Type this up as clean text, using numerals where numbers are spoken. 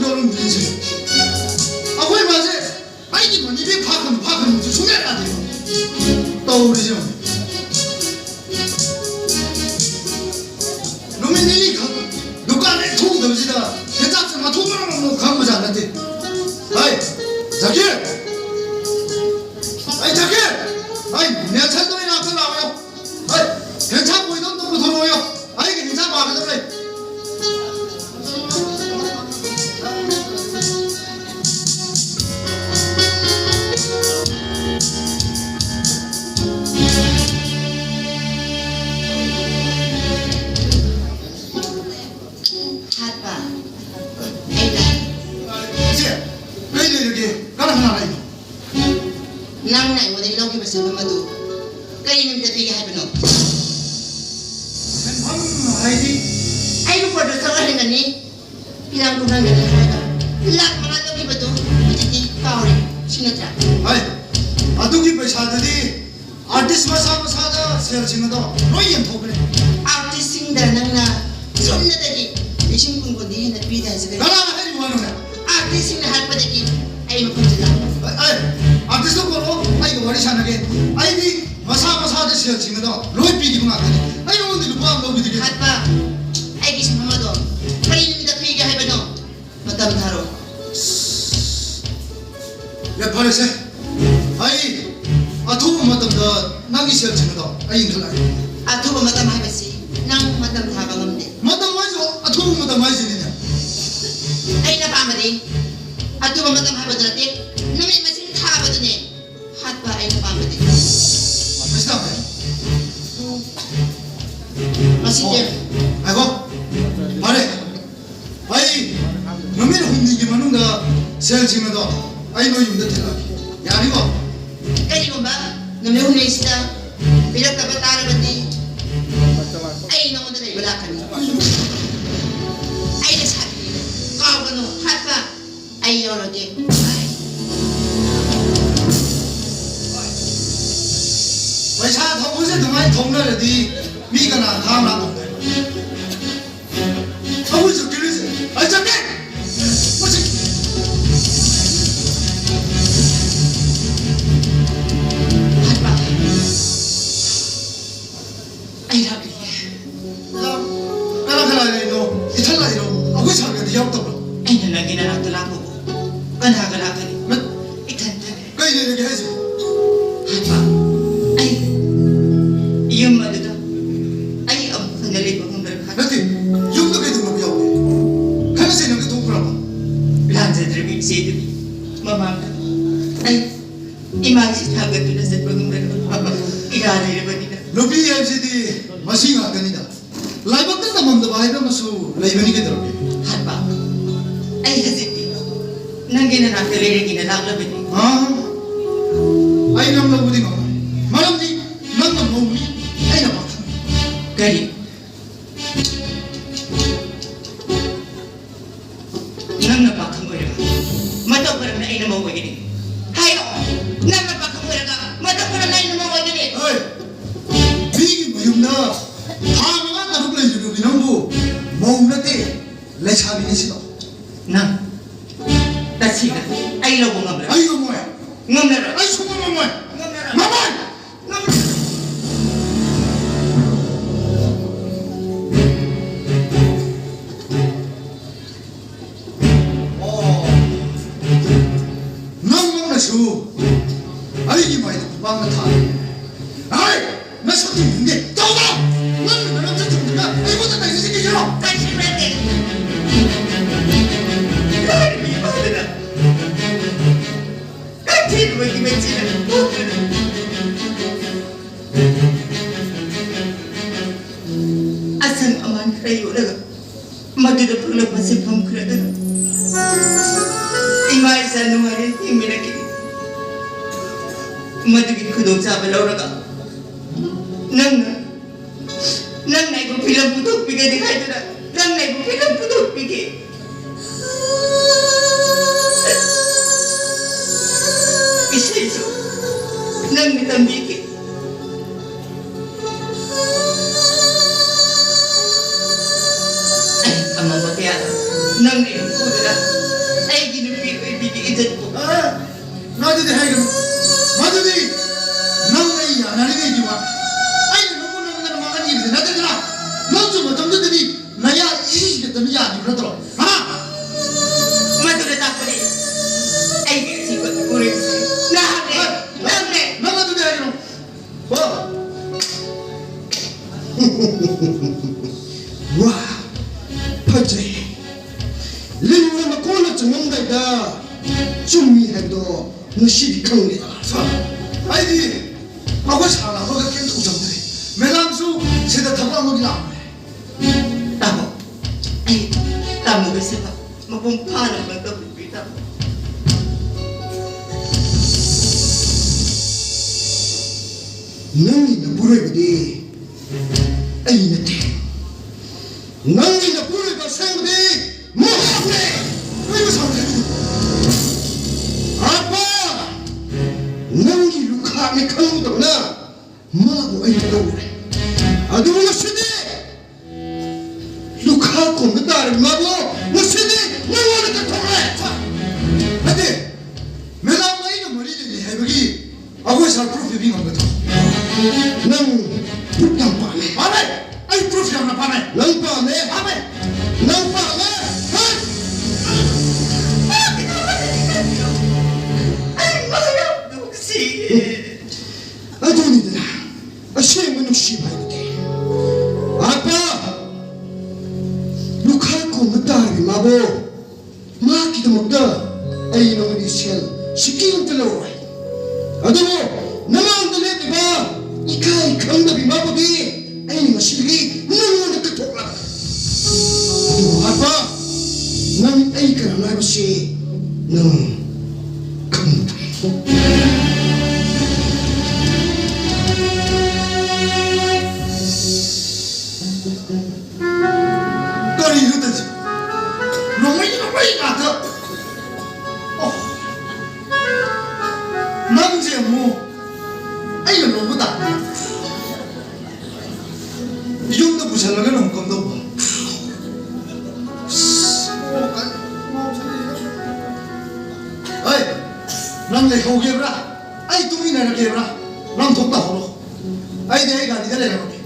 너는 되지. 왜 맞아? 아니 뭐 니네 파악하면 중요하다 이거. 떠오르죠. 놈이 니리 누가 내 통 던지다 대답자가 통으로 뭐 가보지 않는데. 아이 자기. 아이 자기. 아이 내가 찬동이 나한테 나와요. 아이 괜찮고 이런 놈으로 들어와요. 아이 괜찮고 하면 그래. nang nai mo dai lo ki basa ma du kai nim ta pigi haibno ai lu podo sa ga ngani pilang kunang ni ha lak ma lo ki batu ti kauri sinatra ai adu ki paisa dadi artist masa da sel singa do roi yan thokre artist sing da nang na somna da ki ising kun ko di na pi da sa gala hai mo no artist sing na har pa da ki ai ma kun ta ai artist ko ro ai ko wari sana ke ai di masa da sel singa do roi pi di ma ka ai no ndi ko am lo bi di hat pa ai ki sama do kai nim da pi ga hai ba no matam tharo ya parese ai atu matam da nangi sel singa do ai ingla atu ba matam hai ba si nang matam tha ba ngam de matam mai jo atu matam mai si ni ai na pa ma di atu ba matam hai ba da te nami ma sing tha ba du ne hat pa ai na pa ma di Masta ba masih dia ai go pare ai nomir humni gi manunga sel singa do ai no yum da thela yari go kai mo ba nami hun nei sita bila ka batara bati ai no mo dai wala kan ai na sabi ka ba no hat pa ai no lo de paisa thong se thmai thong na di mi ka na tham na thong thong se kiri se ai cha ke masi hat pa ai ra bi la kala ne no ithala iro agu sa ga di yaw ta ai na lagi na to la ko kan ha kan ma ikan ta kai ne ge hese hat pa ai yum ma da ai am khanali ba ngam ra nati yum da ke du ma yaw kana se no ke thong pra ba Lanza drebi sedu mama ai imag si thagat tu na sa bagong papa igara ire bani na lobi fc di masi ga ga ni da lai ba ta mam da bai da masu lai bani ke dro hat ba ai haziti nangina na kare ki na lagla bani ha ai nam lo budi ngam malam di nam nam mo mi ai na ba kari nang na pa kamoy mata para na ina mo gini hayo nang na pa kamoy ka mata para na ina mo gini oi bigi mayum na ha ma ta ru le ju bi nam bu mo na te le cha bi ni si do nang tasika ai lo ngam ra ai yo mo ya ngam ra ai su mo mo ngam ra ma ma su ai gi mai ba ma tha ai na so ti nge to da nan na na tu ga ai mo ta ta si ki yo kashi rete mi ba da kashi ro ki me chi asan aman krayo daga madu da pula pasi pam kra daga imai sanu hari imina ki madu ki khudong sa balaw raga nang nai ko film putuk pige dikhai dera nang nai ko film putuk pige isu nang ni tambi ki ay amang bakya nang nai ko dera 이제 나한테 해결 맞으니 나의 야나리게지만 아이 너무너무 막아니 이제 나들잖아 너좀 어떤들이 나야 이시겠다는 야니 그러더라 마두를 닦으니 아이 지금 우리 나네 나가도 돼 해결 뭐 와 파제 림나 꼴나 정말 준비해도 너시 강리다 아이디 아고 살아 너가 깨도 정들이 매담수 세대 타고 먹이나 따모 아이 따모가 세봐 먹은 파는 건가 보이다 너희는 물어보디 아이는데 너희는 물어봐 생각이 뭐하네 아이고 상대 아빠 너희 루카미 강무도나 뭐하고 아이고 그래 아주 무엇이니 루카 공부 따르 마고 무엇이니 너희는 그 통해 하여튼 매달 너희는 머리들이 해보기 아고 살 프로필 빙한 거다 넌 불당 밤에 밤에 아이 프로필 하나 밤에 넌 밤에 밤에 넌 밤에 아이 뭐야 누구지 아도니들아 시행은 욕심하이거든 아빠 루카코 못다르비 마보 마키도 먹다 에이 놈의 시간 시키는 들러오라 아도 나만 들레디바 이카이 강답이 마보디 에이 마실기 너무나 그토라 아빠 난 에이카라 나이버시 넌 강답 딸이 이러다지 너무 같아 남자 뭐 아이고 너무다 이 정도 부살라가 너무 깜다 아이 남자 호개브라 아이 뚱이나 이렇게 해브라 남 독다 호로 아이 내 애가 아니다 내가